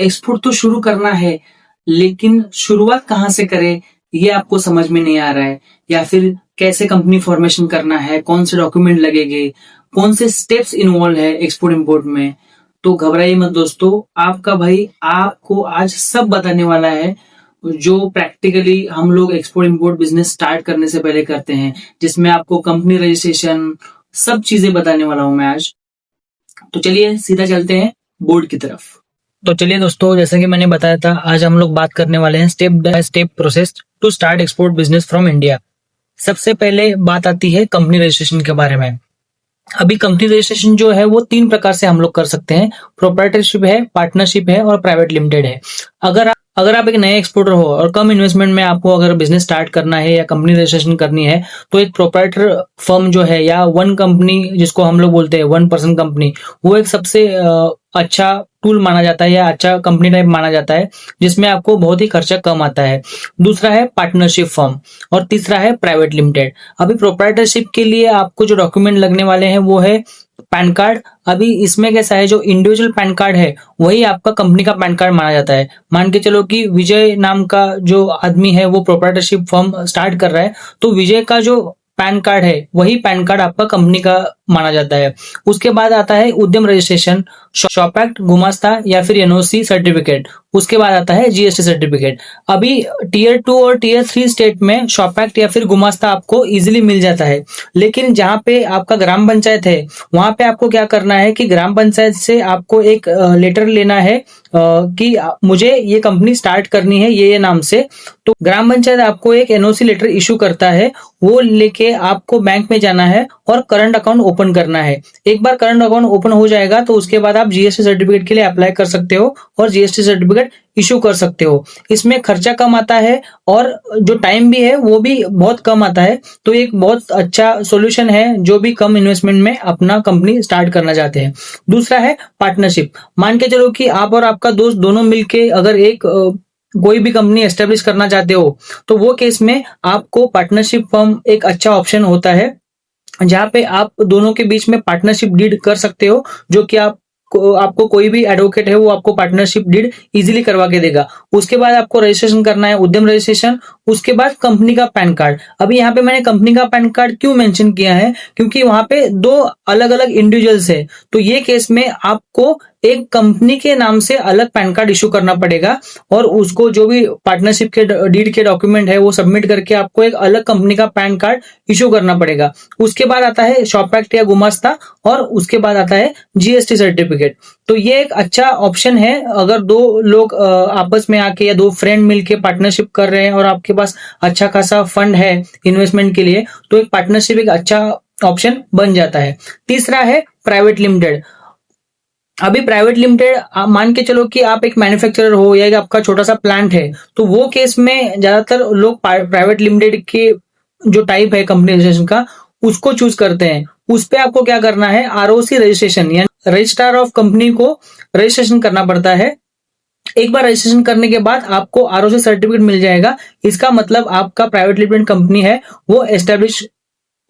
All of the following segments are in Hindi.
एक्सपोर्ट तो शुरू करना है, लेकिन शुरुआत कहाँ से करें ये आपको समझ में नहीं आ रहा है, या फिर कैसे कंपनी फॉर्मेशन करना है, कौन से डॉक्यूमेंट लगेंगे, कौन से स्टेप्स इन्वॉल्व है एक्सपोर्ट इंपोर्ट में, तो घबराइए मत दोस्तों। आपका भाई आपको आज सब बताने वाला है जो प्रैक्टिकली हम लोग एक्सपोर्ट इंपोर्ट बिजनेस स्टार्ट करने से पहले करते हैं, जिसमें आपको कंपनी रजिस्ट्रेशन सब चीजें बताने वाला हूं मैं आज। तो चलिए सीधा चलते हैं बोर्ड की तरफ। तो चलिए दोस्तों, जैसा कि मैंने बताया था, आज हम लोग बात करने वाले हैं step by step process to start export business from India. सबसे पहले बात आती है कंपनी रजिस्ट्रेशन के बारे में। अभी कंपनी रजिस्ट्रेशन जो है वो 3 प्रकार से हम लोग कर सकते हैं। प्रोप्राइटरशिप है, पार्टनरशिप है और प्राइवेट लिमिटेड है। अगर आप एक नए एक्सपोर्टर हो और कम इन्वेस्टमेंट में आपको अगर बिजनेस स्टार्ट करना है या कंपनी रजिस्ट्रेशन करनी है, तो एक प्रोप्राइटर फर्म जो है या वन कंपनी जिसको हम लोग बोलते हैं 1 पर्सन कंपनी, वो एक सबसे अच्छा टूल माना जाता है या अच्छा कंपनी टाइप माना जाता है, जिसमें आपको बहुत ही खर्चा कम आता है। दूसरा है पार्टनरशिप फर्म और तीसरा है प्राइवेट लिमिटेड। अभी प्रोप्राइटरशिप के लिए आपको जो डॉक्यूमेंट लगने वाले हैं वो है पैन कार्ड। अभी इसमें कैसा है, जो इंडिविजुअल पैन कार्ड है वही आपका कंपनी का पैन कार्ड माना जाता है। मान के चलो कि विजय नाम का जो आदमी है वो प्रोप्राइटरशिप फर्म स्टार्ट कर रहा है, तो विजय का जो पैन कार्ड है वही पैन कार्ड आपका कंपनी का माना जाता है। उसके बाद आता है उद्यम रजिस्ट्रेशन, शॉप एक्ट, गुमास्ता या फिर एनओसी सर्टिफिकेट। उसके बाद आता है जीएसटी सर्टिफिकेट। अभी टीयर 2 और टीयर 3 स्टेट में शॉप एक्ट या फिर गुमास्ता आपको इजीली मिल जाता है, लेकिन जहां पे आपका ग्राम पंचायत है वहां पे आपको क्या करना है कि ग्राम पंचायत से आपको एक लेटर लेना है कि मुझे ये कंपनी स्टार्ट करनी है ये नाम से। तो ग्राम पंचायत आपको एक एनओसी लेटर इशू करता है, वो लेके आपको बैंक में जाना है और करंट अकाउंट ओपन करना है। एक बार करंट अकाउंट ओपन हो जाएगा तो उसके बाद आप जीएसटी सर्टिफिकेट के लिए अप्लाई कर सकते हो और जीएसटी सर्टिफिकेट इशू कर सकते हो। इसमें खर्चा कम आता है और जो टाइम भी है वो भी बहुत कम आता है। तो एक बहुत अच्छा सॉल्यूशन है जो भी कम इन्वेस्टमेंट में अपना कंपनी स्टार्ट करना चाहते हैं। दूसरा है पार्टनरशिप। मान के चलो कि आप और आपका दोस्त दोनों मिलके अगर एक कोई भी कंपनी एस्टेब्लिश करना चाहते हो, तो वो केस में आपको पार्टनरशिप फर्म एक अच्छा ऑप्शन होता है, जहां पे आप दोनों के बीच में पार्टनरशिप डीड कर सकते हो, जो कि आपको कोई भी एडवोकेट है वो आपको पार्टनरशिप डीड इजीली करवा के देगा। उसके बाद आपको रजिस्ट्रेशन करना है, उद्यम रजिस्ट्रेशन। उसके बाद कंपनी का पैन कार्ड। अभी यहाँ पे मैंने कंपनी का पैन कार्ड क्यों मेंशन किया है, क्योंकि वहां पे 2 अलग अलग इंडिविजुअल्स है, तो ये केस में आपको एक कंपनी के नाम से अलग पैन कार्ड इशू करना पड़ेगा और उसको जो भी पार्टनरशिप के डीड के डॉक्यूमेंट है वो सबमिट करके आपको एक अलग कंपनी का पैन कार्ड इशू करना पड़ेगा। उसके बाद आता है शॉप एक्ट या गुमास्ता और उसके बाद आता है जीएसटी सर्टिफिकेट। तो ये एक अच्छा ऑप्शन है अगर 2 लोग आपस में आके या 2 फ्रेंड मिलके पार्टनरशिप कर रहे हैं और आपके पास अच्छा खासा फंड है इन्वेस्टमेंट के लिए, तो एक पार्टनरशिप एक अच्छा ऑप्शन बन जाता है। तीसरा है प्राइवेट लिमिटेड। अभी प्राइवेट लिमिटेड मान के चलो कि आप एक मैन्युफैक्चरर हो या एक आपका छोटा सा प्लांट है, तो वो केस में ज्यादातर लोग प्राइवेट लिमिटेड के जो टाइप है कंपनी रजिस्ट्रेशन का उसको चूज करते हैं। उस पे आपको क्या करना है, आरओसी रजिस्ट्रेशन यानी रजिस्ट्रार ऑफ कंपनी को रजिस्ट्रेशन करना पड़ता है। एक बार रजिस्ट्रेशन करने के बाद आपको आरओसी सर्टिफिकेट मिल जाएगा। इसका मतलब आपका प्राइवेट लिमिटेड कंपनी है वो एस्टेब्लिश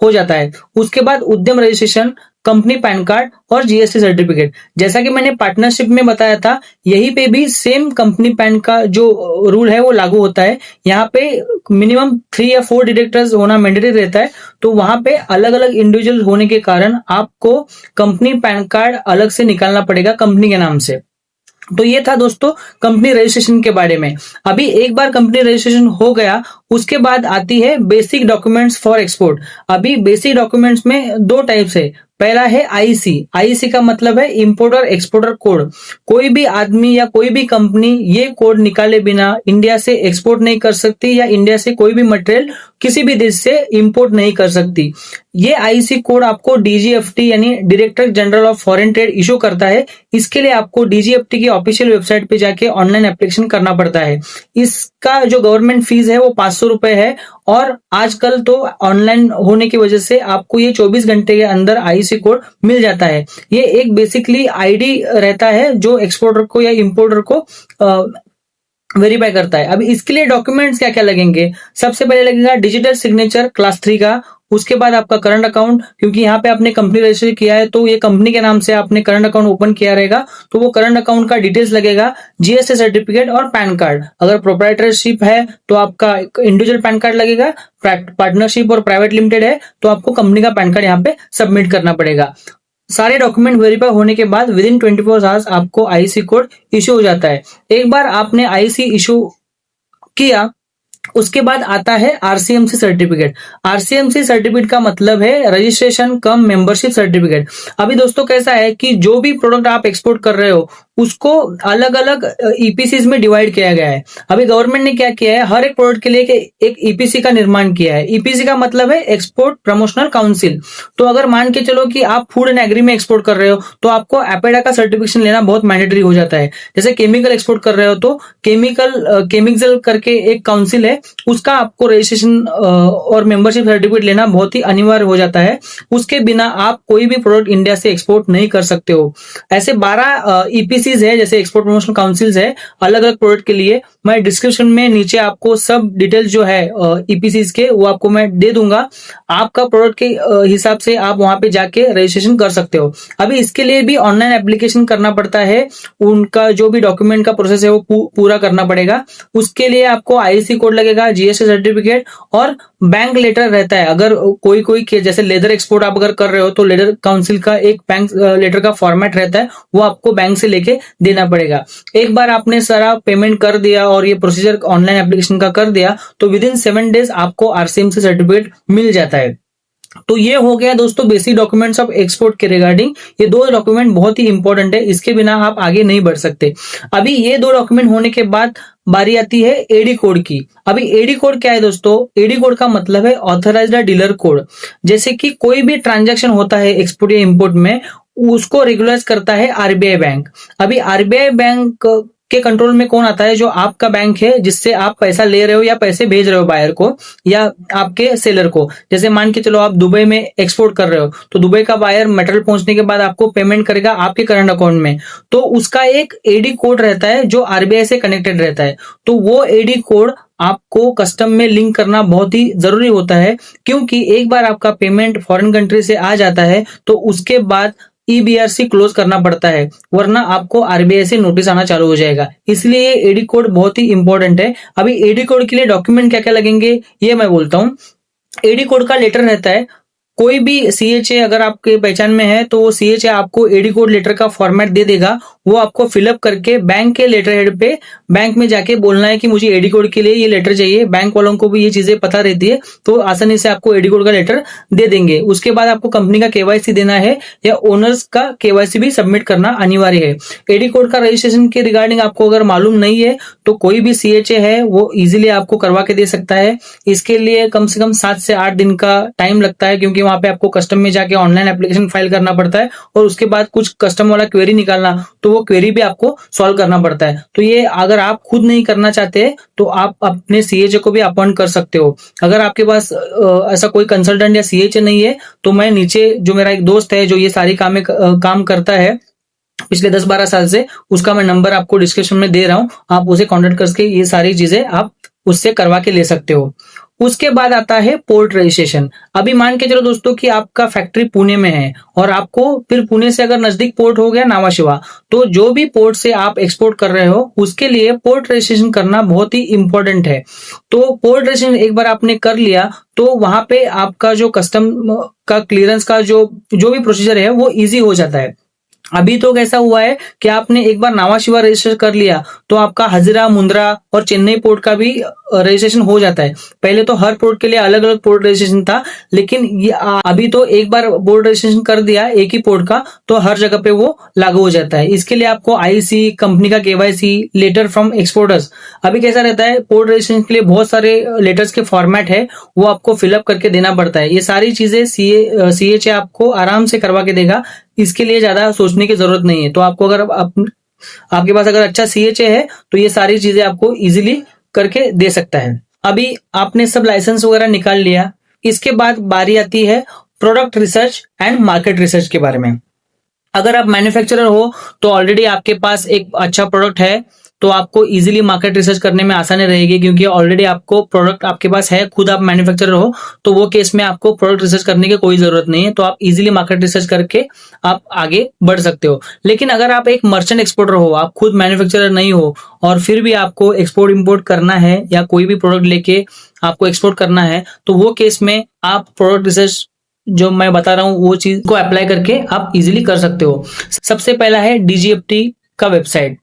हो जाता है। उसके बाद उद्यम रजिस्ट्रेशन, कंपनी पैन कार्ड और जीएसटी सर्टिफिकेट। जैसा कि मैंने पार्टनरशिप में बताया था, यहीं पे भी सेम कंपनी पैन का जो रूल है वो लागू होता है। यहाँ पे मिनिमम 3 या 4 डायरेक्टर्स होना मैंडेटरी रहता है, तो वहां पे अलग अलग इंडिविजुअल होने के कारण आपको कंपनी पैन कार्ड अलग से निकालना पड़ेगा कंपनी के नाम से। तो ये था दोस्तों कंपनी रजिस्ट्रेशन के बारे में। अभी एक बार कंपनी रजिस्ट्रेशन हो गया, उसके बाद आती है बेसिक डॉक्यूमेंट्स फॉर एक्सपोर्ट। अभी बेसिक डॉक्यूमेंट्स में 2 टाइप्स है। पहला है आईसी। आईसी का मतलब है इंपोर्टर एक्सपोर्टर कोड। कोई भी आदमी या कोई भी कंपनी ये कोड निकाले बिना इंडिया से एक्सपोर्ट नहीं कर सकती या इंडिया से कोई भी मटेरियल किसी भी देश से इंपोर्ट नहीं कर सकती। ये आईसी कोड आपको डीजीएफटी यानी director general of foreign trade issue करता है। इसके लिए आपको डीजीएफटी की ऑफिशियल वेबसाइट पे जाके ऑनलाइन एप्लीकेशन करना पड़ता है। इसका जो गवर्नमेंट फीस है वो 500 रुपए है और आजकल तो ऑनलाइन होने की वजह से आपको ये 24 घंटे के अंदर आईसी कोड मिल जाता है। ये एक बेसिकली आईडी रहता है जो एक्सपोर्टर को या इंपोर्टर को वेरीफाई करता है। अब इसके लिए डॉक्यूमेंट्स क्या क्या लगेंगे, सबसे पहले लगेगा डिजिटल सिग्नेचर क्लास 3 का। उसके बाद आपका करंट अकाउंट, क्योंकि यहाँ पे आपने कंपनी रजिस्टर किया है तो ये कंपनी के नाम से आपने करंट अकाउंट ओपन किया रहेगा, तो वो करंट अकाउंट का डिटेल्स लगेगा, जीएसटी सर्टिफिकेट और पैन कार्ड। अगर प्रोप्राइटरशिप है तो आपका इंडिविजुअल पैन कार्ड लगेगा, पार्टनरशिप और प्राइवेट लिमिटेड है तो आपको कंपनी का पैन कार्ड यहाँ पे सबमिट करना पड़ेगा। सारे डॉक्यूमेंट वेरीफाई होने के बाद विद इन 24 आवर्स आपको आईसी कोड इश्यू हो जाता है। एक बार आपने आईसी इश्यू किया, उसके बाद आता है आरसीएमसी सर्टिफिकेट। आरसीएमसी सर्टिफिकेट का मतलब है रजिस्ट्रेशन कम मेंबरशिप सर्टिफिकेट। अभी दोस्तों कैसा है कि जो भी प्रोडक्ट आप एक्सपोर्ट कर रहे हो उसको अलग अलग ईपीसीज में डिवाइड किया गया है। अभी गवर्नमेंट ने क्या किया है, हर एक प्रोडक्ट के लिए एक ईपीसी का निर्माण किया है। ईपीसी का मतलब है एक्सपोर्ट प्रमोशनल काउंसिल। तो अगर मान के चलो कि आप फूड एंड एग्री में एक्सपोर्ट कर रहे हो तो आपको एपेडा का सर्टिफिकेशन लेना बहुत मैंडेटरी हो जाता है। जैसे केमिकल एक्सपोर्ट कर रहे हो तो केमिकल करके एक काउंसिल है, उसका आपको रजिस्ट्रेशन और मेंबरशिप सर्टिफिकेट लेना बहुत ही अनिवार्य हो जाता है। उसके बिना आप कोई भी प्रोडक्ट इंडिया से एक्सपोर्ट नहीं कर सकते हो। ऐसे 12 ईपीसीज है, जैसे एक्सपोर्ट प्रमोशनल काउंसिल्स है अलग अलग प्रोडक्ट के लिए। मैं डिस्क्रिप्शन में नीचे आपको सब डिटेल्स जो है ईपीसीज के वो आपको मैं दे दूंगा। आपका प्रोडक्ट के हिसाब से आप वहां पे जाके रजिस्ट्रेशन कर सकते हो। अभी इसके लिए भी ऑनलाइन एप्लीकेशन करना पड़ता है, उनका जो भी डॉक्यूमेंट का प्रोसेस है वो पूरा करना पड़ेगा। उसके लिए आपको आईसी कोड लगेगा, जीएसटी सर्टिफिकेट और बैंक लेटर रहता है। अगर कोई जैसे लेदर एक्सपोर्ट आप अगर कर रहे हो तो लेदर काउंसिल का एक बैंक लेटर का फॉर्मेट रहता है, वो आपको बैंक से लेके देना पड़ेगा। एक बार आपने सारा पेमेंट कर दिया और ये प्रोसीजर ऑनलाइन एप्लीकेशन का कर दिया तो विद इन 7 डेज आपको आरसीएमसी सर्टिफिकेट मिल जाता है। तो ये हो गया दोस्तों बेसिक डॉक्यूमेंट्स ऑफ एक्सपोर्ट के रिगार्डिंग। ये 2 डॉक्यूमेंट बहुत ही इंपॉर्टेंट है, इसके बिना आप आगे नहीं बढ़ सकते। अभी ये 2 डॉक्यूमेंट होने के बाद बारी आती है एडी कोड की। अभी एडी कोड क्या है दोस्तों? एडी कोड का मतलब है ऑथराइज्ड डीलर कोड। जैसे कि कोई भी ट्रांजैक्शन होता है एक्सपोर्ट या इंपोर्ट में, उसको रेगुलाइज करता है आरबीआई बैंक। अभी आरबीआई बैंक के कंट्रोल में कौन आता है? जो आपका बैंक है जिससे आप पैसा ले रहे हो या पैसे भेज रहे हो बायर को या आपके सेलर को। जैसे मान के चलो आप दुबई में एक्सपोर्ट कर रहे हो तो दुबई का बायर मटेरियल पहुंचने के बाद आपको पेमेंट करेगा आपके करंट अकाउंट में, तो उसका एक एडी कोड रहता है जो आरबीआई से कनेक्टेड रहता है। तो वो एडी कोड आपको कस्टम में लिंक करना बहुत ही जरूरी होता है, क्योंकि एक बार आपका पेमेंट फॉरेन कंट्री से आ जाता है तो उसके बाद ईबीआरसी क्लोज करना पड़ता है, वरना आपको आरबीआई से नोटिस आना चालू हो जाएगा। इसलिए एडी कोड बहुत ही इंपॉर्टेंट है। अभी एडी कोड के लिए डॉक्यूमेंट क्या क्या लगेंगे ये मैं बोलता हूँ। एडी कोड का लेटर रहता है, कोई भी सीएचए अगर आपके पहचान में है तो वो सीएचए आपको एडी कोड लेटर का फॉर्मेट दे देगा। वो आपको फिलअप करके बैंक के लेटर हेड पे बैंक में जाके बोलना है कि मुझे एडी कोड के लिए ये लेटर चाहिए। बैंक वालों को भी ये चीजें पता रहती है तो आसानी से आपको एडी कोड का लेटर दे देंगे। उसके बाद आपको कंपनी का केवाईसी देना है या ओनर्स का केवाईसी भी सबमिट करना अनिवार्य है। एडी कोड का रजिस्ट्रेशन के रिगार्डिंग आपको अगर मालूम नहीं है तो कोई भी सीएचए है वो इजिली आपको करवा के दे सकता है। इसके लिए कम से कम 7 से 8 दिन का टाइम लगता है, क्योंकि वहां पे आपको कस्टम में जाके ऑनलाइन एप्लीकेशन फाइल करना पड़ता है और उसके बाद कुछ कस्टम वाला क्वेरी निकालना, तो वो क्वेरी भी आपको सॉल्व करना पड़ता है। तो ये अगर आप खुद नहीं करना चाहते तो आप अपने सीएचए को भी अपॉइंट कर सकते हो। अगर आपके पास ऐसा कोई कंसल्टेंट या सीएचए नहीं है तो मैं नीचे जो मेरा एक दोस्त है जो ये सारी काम करता है पिछले 10-12 साल से, उसका मैं नंबर आपको डिस्क्रिप्शन में दे रहा हूं, आप उसे कॉन्टेक्ट करके ये सारी चीजें आप उससे करवा के ले सकते हो। उसके बाद आता है पोर्ट रजिस्ट्रेशन। अभी मान के चलो दोस्तों कि आपका फैक्ट्री पुणे में है और आपको फिर पुणे से अगर नजदीक पोर्ट हो गया नावाशिवा, तो जो भी पोर्ट से आप एक्सपोर्ट कर रहे हो उसके लिए पोर्ट रजिस्ट्रेशन करना बहुत ही इंपॉर्टेंट है। तो पोर्ट रजिस्ट्रेशन एक बार आपने कर लिया तो वहां पे आपका जो कस्टम का क्लियरेंस का जो भी प्रोसीजर है वो इजी हो जाता है। अभी तो कैसा हुआ है कि आपने एक बार नावाशिवा रजिस्टर कर लिया तो आपका हजीरा, मुंद्रा और चेन्नई पोर्ट का भी रजिस्ट्रेशन हो जाता है। पहले तो हर पोर्ट के लिए अलग अलग पोर्ट रजिस्ट्रेशन था, लेकिन अभी तो एक बार पोर्ट रजिस्ट्रेशन कर दिया एक ही पोर्ट का तो हर जगह पे वो लागू हो जाता है। इसके लिए आपको आईसी, कंपनी का केवाईसी, लेटर फ्रॉम एक्सपोर्टर्स। अभी कैसा रहता है, पोर्ट रजिस्ट्रेशन के लिए बहुत सारे लेटर्स के फॉर्मेट है वो आपको फिलअप करके देना पड़ता है। ये सारी चीजें सीएचए आपको आराम से करवा के देगा, इसके लिए ज्यादा सोचने की जरूरत नहीं है। तो आपको अगर आपके पास अगर अच्छा सीएचए है तो ये सारी चीजें आपको इजीली करके दे सकता है। अभी आपने सब लाइसेंस वगैरह निकाल लिया, इसके बाद बारी आती है product research and market research के बारे में। अगर आप मैन्युफैक्चरर हो तो ऑलरेडी आपके पास एक अच्छा प्रोडक्ट है, तो आपको इजीली मार्केट रिसर्च करने में आसानी रहेगी, क्योंकि ऑलरेडी आपको प्रोडक्ट आपके पास है, खुद आप मैन्युफैक्चरर हो, तो वो केस में आपको प्रोडक्ट रिसर्च करने की कोई जरूरत नहीं है, तो आप इजीली मार्केट रिसर्च करके आप आगे बढ़ सकते हो। लेकिन अगर आप एक मर्चेंट एक्सपोर्टर हो, आप खुद मैन्युफैक्चरर नहीं हो और फिर भी आपको एक्सपोर्ट इंपोर्ट करना है या कोई भी प्रोडक्ट लेके आपको एक्सपोर्ट करना है, तो वो केस में आप प्रोडक्ट रिसर्च जो मैं बता रहा हूँ वो चीज को अप्लाई करके आप इजीली कर सकते हो। सबसे पहला है डीजीएफटी का वेबसाइट।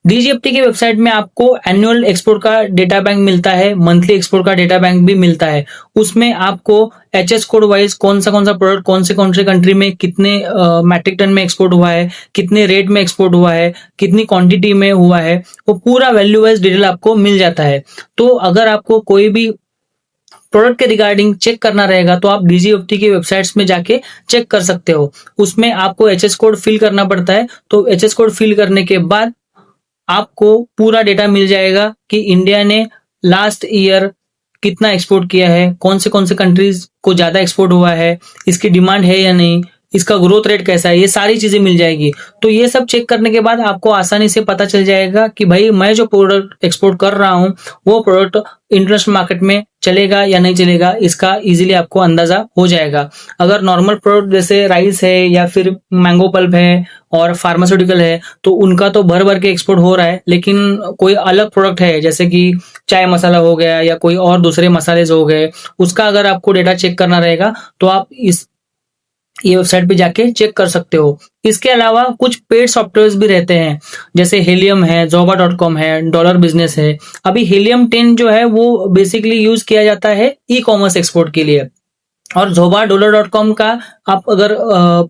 डीजीएफटी की वेबसाइट में आपको एनुअल एक्सपोर्ट का डेटा बैंक मिलता है, मंथली एक्सपोर्ट का डेटा बैंक भी मिलता है। उसमें आपको एचएस कोड वाइज कौन सा प्रोडक्ट कौन से कंट्री में कितने मैट्रिक टन में एक्सपोर्ट हुआ है, कितने रेट में एक्सपोर्ट हुआ है, कितनी क्वांटिटी में हुआ है, वो पूरा वैल्यू वाइज डिटेल आपको मिल जाता है। तो अगर आपको कोई भी प्रोडक्ट के रिगार्डिंग चेक करना रहेगा तो आप डीजीएफटी की वेबसाइट्स में जाके चेक कर सकते हो। उसमें आपको एचएस कोड फिल करना पड़ता है, तो एचएस कोड फिल करने के बाद आपको पूरा डेटा मिल जाएगा कि इंडिया ने लास्ट ईयर कितना एक्सपोर्ट किया है, कौन से कंट्रीज को ज्यादा एक्सपोर्ट हुआ है, इसकी डिमांड है या नहीं, इसका ग्रोथ रेट कैसा है, ये सारी चीजें मिल जाएगी। तो ये सब चेक करने के बाद आपको आसानी से पता चल जाएगा कि भाई मैं जो प्रोडक्ट एक्सपोर्ट कर रहा हूँ वो प्रोडक्ट इंटरनेशनल मार्केट में चलेगा या नहीं चलेगा, इसका इजीली आपको अंदाजा हो जाएगा। अगर नॉर्मल प्रोडक्ट जैसे राइस है या फिर मैंगो पल्प है और फार्मास्यूटिकल है तो उनका तो भर भर के एक्सपोर्ट हो रहा है, लेकिन कोई अलग प्रोडक्ट है जैसे कि चाय मसाला हो गया या कोई और दूसरे मसाले हो गए, उसका अगर आपको डेटा चेक करना रहेगा तो आप ये वेबसाइट पे जाके चेक कर सकते हो। इसके अलावा कुछ पेड सॉफ्टवेयर भी रहते हैं, जैसे हेलियम है, जोबा.com है, डॉलर बिजनेस है। अभी हेलियम 10 जो है वो बेसिकली यूज किया जाता है ई कॉमर्स एक्सपोर्ट के लिए, और zoba.dollar.com का आप अगर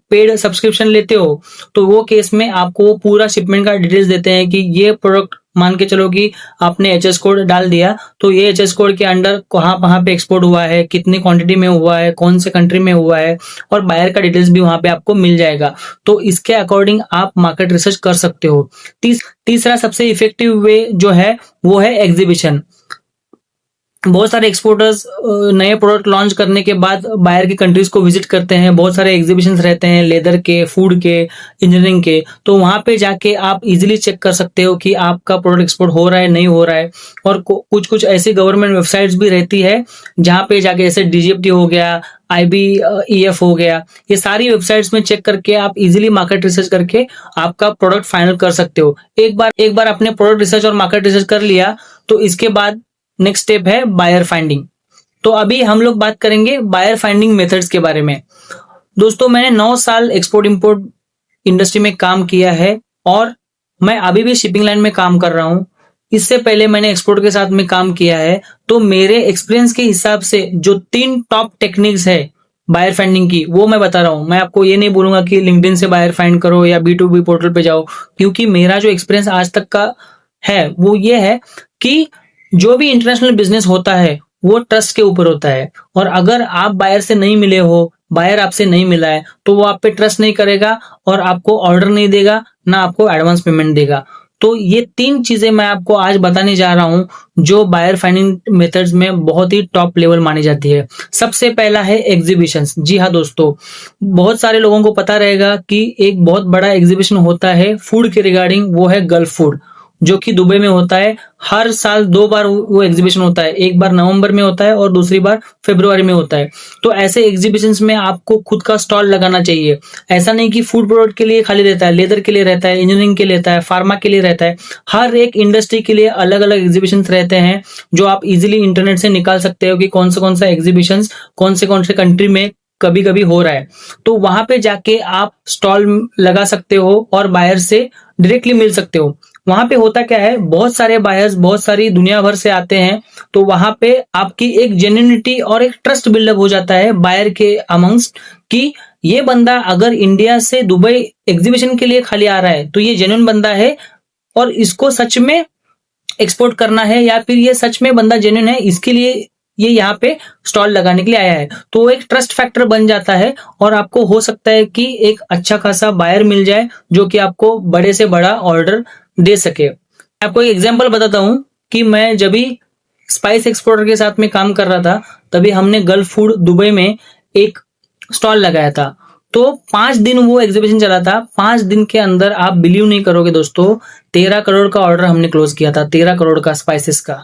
पेड सब्सक्रिप्शन लेते हो तो वो केस में आपको वो पूरा शिपमेंट का डिटेल्स देते हैं कि ये प्रोडक्ट मान के चलो कि आपने एचएस कोड डाल दिया तो ये एचएस कोड के अंडर कहाँ पे एक्सपोर्ट हुआ है, कितनी क्वांटिटी में हुआ है, कौन से कंट्री में हुआ है, और बायर का डिटेल्स भी वहां पे आपको मिल जाएगा। तो इसके अकॉर्डिंग आप मार्केट रिसर्च कर सकते हो। तीसरा सबसे इफेक्टिव वे जो है वो है एग्जीबिशन। बहुत सारे एक्सपोर्टर्स नए प्रोडक्ट लॉन्च करने के बाद बाहर की कंट्रीज को विजिट करते हैं, बहुत सारे एग्जीबिशंस रहते हैं लेदर के, फूड के, इंजीनियरिंग के, तो वहां पे जाके आप इजीली चेक कर सकते हो कि आपका प्रोडक्ट एक्सपोर्ट हो रहा है नहीं हो रहा है। और कुछ ऐसी गवर्नमेंट वेबसाइट्स भी रहती है जहां पे जाके जैसे डीजीएफटी हो गया, IBEF हो गया, ये सारी वेबसाइट्स में चेक करके आप इजीली मार्केट रिसर्च करके आपका प्रोडक्ट फाइनल कर सकते हो। एक बार आपने प्रोडक्ट रिसर्च और मार्केट रिसर्च कर लिया तो इसके बाद नेक्स्ट स्टेप है बायर फाइंडिंग। तो अभी हम लोग बात करेंगे बायर फाइंडिंग मेथड्स के बारे में। दोस्तों मैंने 9 साल एक्सपोर्ट इंपोर्ट इंडस्ट्री में काम किया है और मैं अभी भी शिपिंग लाइन में काम कर रहा हूं। इससे पहले मैंने एक्सपोर्ट के साथ में काम किया है, तो मेरे एक्सपीरियंस के हिसाब से जो 3 टॉप टेक्निक्स है बायर फाइंडिंग की वो मैं बता रहा हूं। मैं आपको ये नहीं बोलूंगा कि लिंक्डइन से बायर फाइंड करो या B2B पोर्टल पे जाओ, क्योंकि मेरा जो एक्सपीरियंस आज तक का है वो ये है कि जो भी इंटरनेशनल बिजनेस होता है वो ट्रस्ट के ऊपर होता है, और अगर आप बायर से नहीं मिले हो, बायर आपसे नहीं मिला है, तो वो आप पे ट्रस्ट नहीं करेगा और आपको ऑर्डर नहीं देगा, ना आपको एडवांस पेमेंट देगा। तो ये 3 चीजें मैं आपको आज बताने जा रहा हूं जो बायर फाइंडिंग मेथड्स में बहुत ही टॉप लेवल मानी जाती है। सबसे पहला है एग्जीबिशंस। जी हाँ दोस्तों, बहुत सारे लोगों को पता रहेगा कि एक बहुत बड़ा एग्जीबिशन होता है फूड के रिगार्डिंग, वो है गल्फ फूड, जो कि दुबई में होता है। हर साल 2 बार वो एग्जीबिशन होता है, एक बार नवंबर में होता है और दूसरी बार फरवरी में होता है। तो ऐसे एग्जीबिशंस में आपको खुद का स्टॉल लगाना चाहिए। ऐसा नहीं कि फूड प्रोडक्ट के लिए खाली रहता है, लेदर के लिए रहता है, इंजीनियरिंग के लिए रहता है, फार्मा के लिए रहता है। हर एक इंडस्ट्री के लिए अलग अलग एग्जीबिशन रहते हैं जो आप इजिली इंटरनेट से निकाल सकते हो कि कौन सा एग्जीबिशन कौन से कंट्री में कभी कभी हो रहा है। तो वहां पे जाके आप स्टॉल लगा सकते हो और बायर से डायरेक्टली मिल सकते हो। वहां पे होता क्या है, बहुत सारे बायर्स बहुत सारी दुनिया भर से आते हैं, तो वहां पे आपकी एक जेन्युइनिटी और एक ट्रस्ट बिल्डअप हो जाता है बायर के अमंगस्ट कि ये बंदा अगर इंडिया से दुबई एग्जीबिशन के लिए खाली आ रहा है तो ये जेन्युइन बंदा है और इसको सच में एक्सपोर्ट करना है, या फिर ये सच में बंदा जेन्युइन है, इसके लिए ये यहाँ पे स्टॉल लगाने के लिए आया है। तो एक ट्रस्ट फैक्टर बन जाता है और आपको हो सकता है कि एक अच्छा खासा बायर मिल जाए जो कि आपको बड़े से बड़ा ऑर्डर दे सके। आपको एक एग्जांपल बताता हूं कि मैं जब भी स्पाइस एक्सपोर्टर के साथ में काम कर रहा था तभी हमने गल्फ फूड दुबई में एक स्टॉल लगाया था। तो 5 दिन वो एग्जीबिशन चला था। 5 दिन के अंदर आप बिलीव नहीं करोगे दोस्तों, 13 करोड़ का ऑर्डर हमने क्लोज किया था। 13 करोड़ का स्पाइसेस का,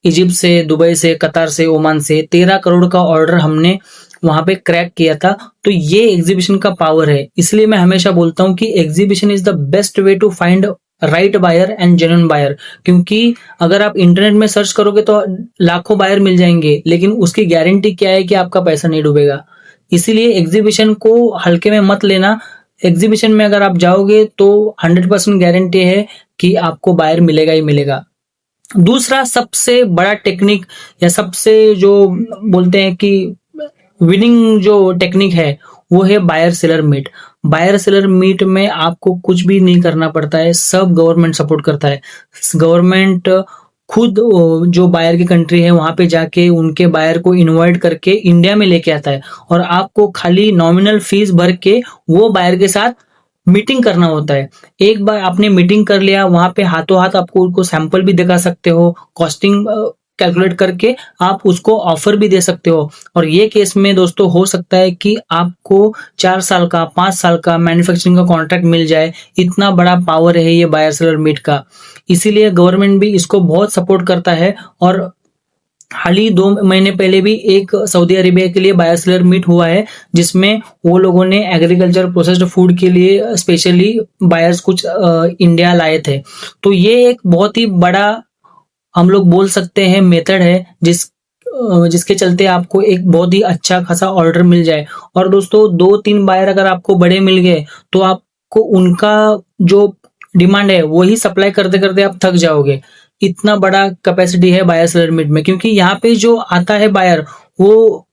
इजिप्ट से, दुबई से, कतार से, ओमान से 13 करोड़ का ऑर्डर हमने वहां पे क्रैक किया था। तो ये एग्जीबिशन का पावर है। इसलिए मैं हमेशा बोलता हूं कि exhibition is the best way to find right buyer and genuine buyer. क्योंकि अगर आप इंटरनेट में सर्च करोगे तो लाखों बायर मिल जाएंगे, लेकिन उसकी गारंटी क्या है कि आपका पैसा नहीं डूबेगा। इसीलिए एग्जीबिशन को हल्के में मत लेना। एग्जीबिशन में अगर आप जाओगे तो 100% गारंटी है कि आपको बायर मिलेगा ही मिलेगा। दूसरा सबसे बड़ा टेक्निक, या सबसे जो बोलते हैं कि विनिंग जो टेक्निक है, वो है buyer seller meet. Buyer seller meet में आपको कुछ भी नहीं करना पड़ता है, सब गवर्नमेंट सपोर्ट करता है। गवर्नमेंट खुद जो बायर की कंट्री है वहां पे जाके उनके बायर को इनवाइट करके इंडिया में लेके आता है, और आपको खाली नॉमिनल फीस भर के वो बायर के साथ मीटिंग करना होता है। एक बार आपने मीटिंग कर लिया, वहां पे हाथों हाथ आपको उनको सैंपल भी दिखा सकते हो, कॉस्टिंग कैलकुलेट करके आप उसको ऑफर भी दे सकते हो। और ये केस में दोस्तों हो सकता है कि आपको 4 साल का, 5 साल का मैन्युफैक्चरिंग का कॉन्ट्रैक्ट मिल जाए। इतना बड़ा पावर है ये बायर सेलर मीट का। इसीलिए गवर्नमेंट भी इसको बहुत सपोर्ट करता है। और हाल ही 2 महीने पहले भी एक सऊदी अरेबिया के लिए बायर सेलर मीट हुआ है, जिसमें वो लोगों ने एग्रीकल्चर प्रोसेस्ड फूड के लिए स्पेशली बायर्स कुछ इंडिया लाए थे। तो ये एक बहुत ही बड़ा, हम लोग बोल सकते हैं, मेथड है जिसके चलते आपको एक बहुत ही अच्छा खासा ऑर्डर मिल जाए। और दोस्तों 2-3 बायर अगर आपको बड़े मिल गए तो आपको उनका जो डिमांड है वही सप्लाई करते करते आप थक जाओगे। इतना बड़ा कैपेसिटी है बायर सेलर मीट में। क्योंकि यहाँ पे जो आता है बायर, वो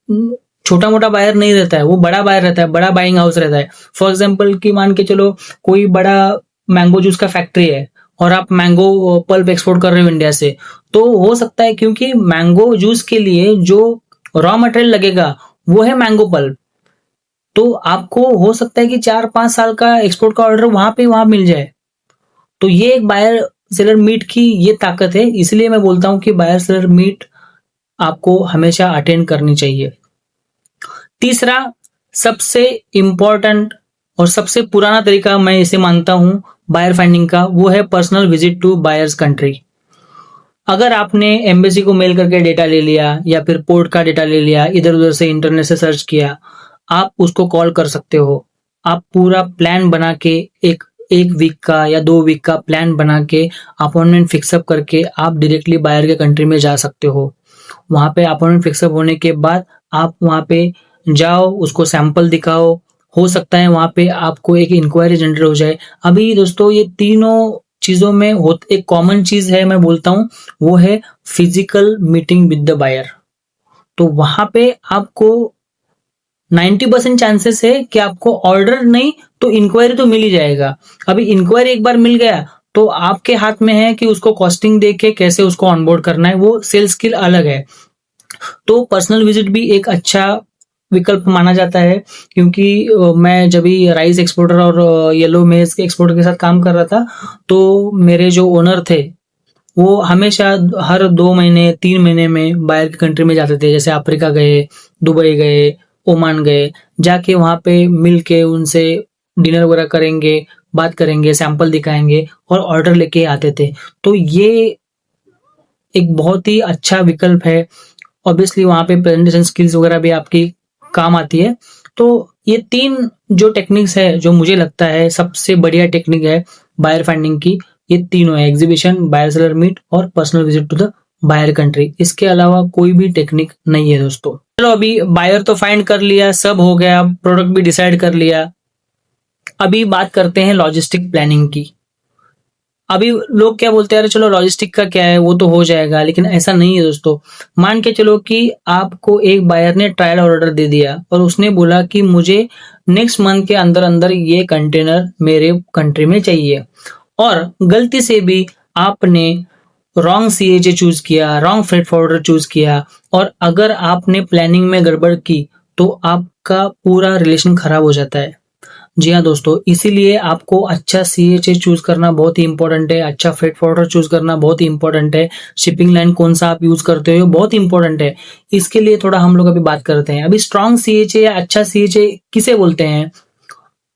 छोटा मोटा बायर नहीं रहता है, वो बड़ा बायर रहता है, बड़ा बाइंग हाउस रहता है। फॉर एग्जाम्पल कि मान के चलो कोई बड़ा मैंगो जूस का फैक्ट्री है और आप मैंगो पल्प एक्सपोर्ट कर रहे हो इंडिया से, तो हो सकता है क्योंकि मैंगो जूस के लिए जो रॉ मटेरियल लगेगा वो है मैंगो पल्प, तो आपको हो सकता है कि 4-5 साल का एक्सपोर्ट का ऑर्डर वहां मिल जाए। तो ये एक बायर सेलर मीट की ये ताकत है। इसलिए मैं बोलता हूं कि बायर सेलर मीट आपको हमेशा अटेंड करनी चाहिए। तीसरा सबसे इंपॉर्टेंट और सबसे पुराना तरीका मैं इसे मानता हूं बायर फाइंडिंग का, वो है personal visit to buyer's country. अगर आपने एम्बेसी को मेल करके डेटा ले लिया या फिर पोर्ट का डेटा ले लिया, इधर उधर से इंटरनेट से सर्च किया, आप उसको कॉल कर सकते हो। आप पूरा प्लान बना के एक वीक का या 2 वीक का प्लान बना के अपॉइंटमेंट फिक्सअप करके आप डायरेक्टली बायर के कंट्री में जा सकते हो। वहां पे अपॉइंटमेंट फिक्सअप होने के बाद आप वहां पे जाओ, उसको सैंपल दिखाओ। हो सकता है वहां पे आपको एक इंक्वायरी जनरेट हो जाए। अभी दोस्तों ये तीनों चीजों में एक कॉमन चीज है, मैं बोलता हूं, वो है physical meeting with the buyer. तो वहां पे आपको 90% चांसेस है कि आपको ऑर्डर नहीं तो इंक्वायरी तो मिल ही जाएगा। अभी इंक्वायरी एक बार मिल गया तो आपके हाथ में है कि उसको कॉस्टिंग देके कैसे उसको ऑनबोर्ड करना है, वो सेल्स स्किल अलग है। तो पर्सनल विजिट भी एक अच्छा विकल्प माना जाता है। क्योंकि मैं जब भी राइस एक्सपोर्टर और येलो मेज के एक्सपोर्टर के साथ काम कर रहा था, तो मेरे जो ओनर थे वो हमेशा हर 2 महीने 3 महीने में बाहर की कंट्री में जाते थे। जैसे अफ्रीका गए, दुबई गए, ओमान गए, जाके वहां पे मिल के उनसे डिनर वगैरह करेंगे, बात करेंगे, सैंपल दिखाएंगे और ऑर्डर लेके आते थे। तो ये एक बहुत ही अच्छा विकल्प है। ऑब्वियसली वहां पे प्रेजेंटेशन स्किल्स वगैरह भी आपकी काम आती है। तो ये 3 जो टेक्निक्स है, जो मुझे लगता है सबसे बढ़िया टेक्निक है बायर फाइंडिंग की, ये तीनों है: एग्जीबिशन, बायर सेलर मीट और personal visit to the buyer country. इसके अलावा कोई भी टेक्निक नहीं है दोस्तों। चलो अभी बायर तो फाइंड कर लिया, सब हो गया, प्रोडक्ट भी डिसाइड कर लिया। अभी बात करते हैं लॉजिस्टिक प्लानिंग की। अभी लोग क्या बोलते हैं, अरे चलो लॉजिस्टिक का क्या है, वो तो हो जाएगा, लेकिन ऐसा नहीं है दोस्तों। मान के चलो कि आपको एक बायर ने ट्रायल ऑर्डर दे दिया और उसने बोला कि मुझे नेक्स्ट मंथ के अंदर अंदर ये कंटेनर मेरे कंट्री में चाहिए, और गलती से भी आपने रॉन्ग सीएचए चूज किया, रॉन्ग फ्रेट फॉरवर्डर चूज किया, और अगर आपने प्लानिंग में गड़बड़ की तो आपका पूरा रिलेशन खराब हो जाता है। जी हाँ दोस्तों, इसीलिए आपको अच्छा सीएचए चूज करना बहुत ही इंपॉर्टेंट है, अच्छा फ्रेट फॉरवर्डर चूज करना बहुत ही इंपॉर्टेंट है, शिपिंग लाइन कौन सा आप यूज करते हो बहुत इंपॉर्टेंट है। इसके लिए थोड़ा हम लोग अभी बात करते हैं। अभी स्ट्रॉन्ग सीएचए या अच्छा सीएचए किसे बोलते हैं?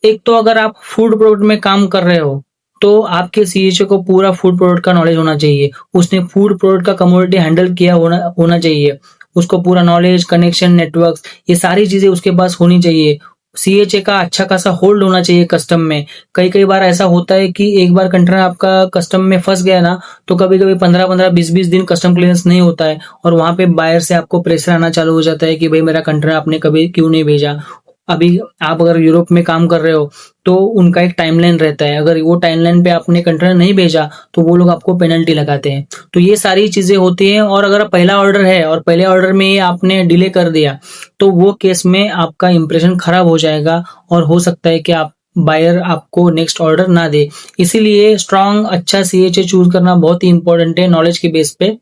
एक तो अगर आप फूड प्रोडक्ट में काम कर रहे हो तो आपके सीएचए को पूरा फूड प्रोडक्ट का नॉलेज होना चाहिए, उसने फूड प्रोडक्ट का कमोडिटी हैंडल किया होना चाहिए, उसको पूरा नॉलेज, कनेक्शन, नेटवर्क, ये सारी चीजें उसके पास होनी चाहिए। सीएचए का अच्छा खासा होल्ड होना चाहिए कस्टम में। कई कई बार ऐसा होता है कि एक बार कंटेनर आपका कस्टम में फंस गया ना, तो कभी कभी 15-15, 20-20 दिन कस्टम क्लियरेंस नहीं होता है, और वहां पे बायर से आपको प्रेशर आना चालू हो जाता है कि भाई मेरा कंटेनर आपने कभी क्यों नहीं भेजा। अभी आप अगर यूरोप में काम कर रहे हो तो उनका एक टाइमलाइन रहता है, अगर वो टाइमलाइन पे आपने कंटेनर नहीं भेजा तो वो लोग आपको पेनल्टी लगाते हैं। तो ये सारी चीजें होती हैं, और अगर पहला ऑर्डर है और पहले ऑर्डर में ही आपने डिले कर दिया तो वो केस में आपका इंप्रेशन खराब हो जाएगा, और हो सकता है कि आप बायर आपको नेक्स्ट ऑर्डर ना दे। इसीलिए स्ट्रांग अच्छा सीएचए चूज करना बहुत ही इंपॉर्टेंट है नॉलेज के बेस पे।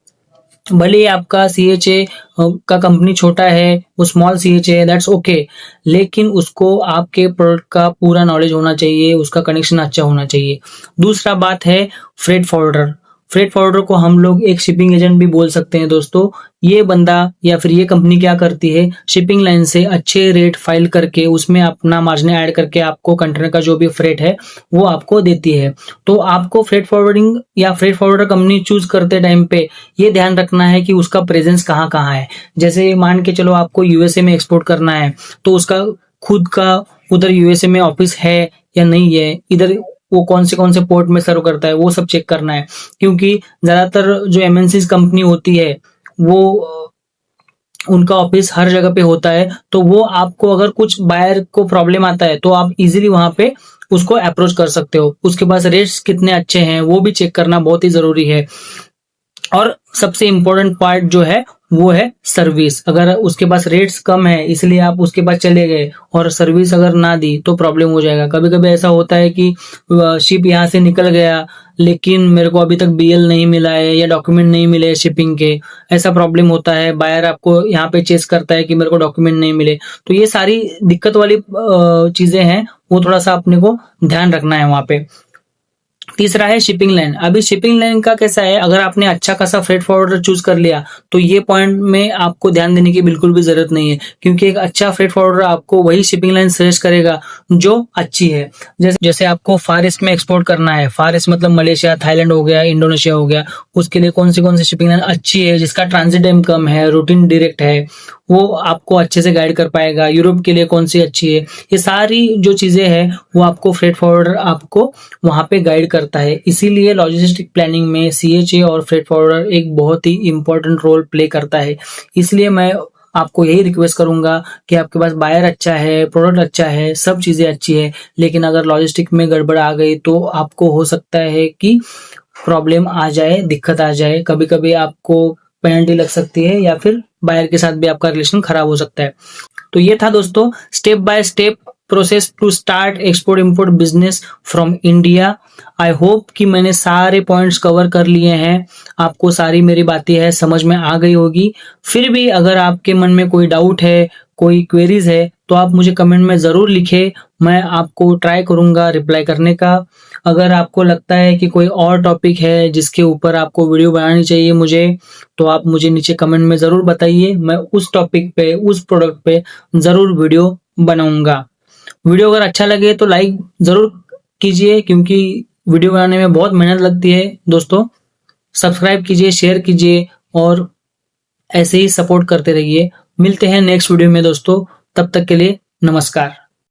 भले ही आपका सीएचए का कंपनी छोटा है, वो स्मॉल सीएचए है, दैट्स ओके, लेकिन उसको आपके प्रोडक्ट का पूरा नॉलेज होना चाहिए, उसका कनेक्शन अच्छा होना चाहिए। दूसरा बात है फ्रेट फॉरवर्डर। फ्रेट फॉरवर्डर को हम लोग एक शिपिंग एजेंट भी बोल सकते हैं दोस्तों। ये बंदा या फिर ये कंपनी क्या करती है, शिपिंग लाइन से अच्छे रेट फाइल करके उसमें अपना मार्जिन ऐड करके आपको कंटेनर का जो भी फ्रेट है वो आपको देती है। तो आपको फ्रेट फॉरवर्डिंग या फ्रेट फॉरवर्डर कंपनी चूज करते टाइम पे ये ध्यान रखना है कि उसका प्रेजेंस कहाँ कहाँ है। जैसे मान के चलो आपको यूएसए में एक्सपोर्ट करना है, तो उसका खुद का उधर यूएसए में ऑफिस है या नहीं है, इधर वो कौन से पोर्ट में सर्व करता है, वो सब चेक करना है। क्योंकि ज्यादातर जो एमएनसी कंपनी होती है वो उनका ऑफिस हर जगह पे होता है, तो वो आपको अगर कुछ बायर को प्रॉब्लम आता है तो आप इजीली वहां पे उसको अप्रोच कर सकते हो। उसके पास रेट्स कितने अच्छे हैं वो भी चेक करना बहुत ही जरूरी है। और सबसे इंपॉर्टेंट पार्ट जो है वो है सर्विस। अगर उसके पास रेट्स कम है इसलिए आप उसके पास चले गए और सर्विस अगर ना दी तो प्रॉब्लम हो जाएगा। कभी कभी ऐसा होता है कि शिप यहाँ से निकल गया लेकिन मेरे को अभी तक बीएल नहीं मिला है या डॉक्यूमेंट नहीं मिले शिपिंग के, ऐसा प्रॉब्लम होता है। बायर आपको यहाँ पे चेस करता है कि मेरे को डॉक्यूमेंट नहीं मिले। तो ये सारी दिक्कत वाली चीजें हैं, वो थोड़ा सा अपने को ध्यान रखना है वहां पे। तीसरा है शिपिंग लाइन। अभी शिपिंग लाइन का कैसा है, अगर आपने अच्छा खासा फ्रेट फॉरवर्डर चूज कर लिया तो ये पॉइंट में आपको ध्यान देने की बिल्कुल भी जरूरत नहीं है, क्योंकि एक अच्छा फ्रेट फॉरवर्डर आपको वही शिपिंग लाइन सजेस्ट करेगा जो अच्छी है। जैसे आपको फार ईस्ट में एक्सपोर्ट करना है, फार ईस्ट मतलब मलेशिया, थाईलैंड हो गया, इंडोनेशिया हो गया, उसके लिए कौन सी शिपिंग लाइन अच्छी है, जिसका ट्रांजिट टाइम कम है, रूटीन डायरेक्ट है, वो आपको अच्छे से गाइड कर पाएगा। यूरोप के लिए कौन सी अच्छी है, ये सारी जो चीजें हैं वो आपको फ्रेट फॉरवर्डर आपको वहां पे गाइड करता है। इसीलिए लॉजिस्टिक प्लानिंग में सीएचए और फ्रेट फॉरवर्डर एक बहुत ही इंपॉर्टेंट रोल प्ले करता है। इसलिए मैं आपको यही रिक्वेस्ट करूंगा कि आपके पास बायर अच्छा है, प्रोडक्ट अच्छा है, सब चीजें अच्छी है, लेकिन अगर लॉजिस्टिक में गड़बड़ आ गई तो आपको हो सकता है कि प्रॉब्लम आ जाए, दिक्कत आ जाए। कभी कभी आपको पेनल्टी लग सकती है या फिर बायर के साथ भी आपका रिलेशन खराब हो सकता है। तो ये था दोस्तों step by step process to start export import business from India. I hope कि मैंने सारे पॉइंट्स कवर कर लिए हैं, आपको सारी मेरी बातें है समझ में आ गई होगी। फिर भी अगर आपके मन में कोई डाउट है, कोई क्वेरीज है, तो आप मुझे कमेंट में जरूर लिखें, मैं आपको ट्राई करूंगा रिप्लाई करने का। अगर आपको लगता है कि कोई और टॉपिक है जिसके ऊपर आपको वीडियो बनानी चाहिए मुझे, तो आप मुझे नीचे कमेंट में जरूर बताइए, मैं उस टॉपिक पे, उस प्रोडक्ट पे जरूर वीडियो बनाऊंगा। वीडियो अगर अच्छा लगे तो लाइक जरूर कीजिए, क्योंकि वीडियो बनाने में बहुत मेहनत लगती है दोस्तों। सब्सक्राइब कीजिए, शेयर कीजिए और ऐसे ही सपोर्ट करते रहिए। मिलते हैं नेक्स्ट वीडियो में दोस्तों, तब तक के लिए नमस्कार।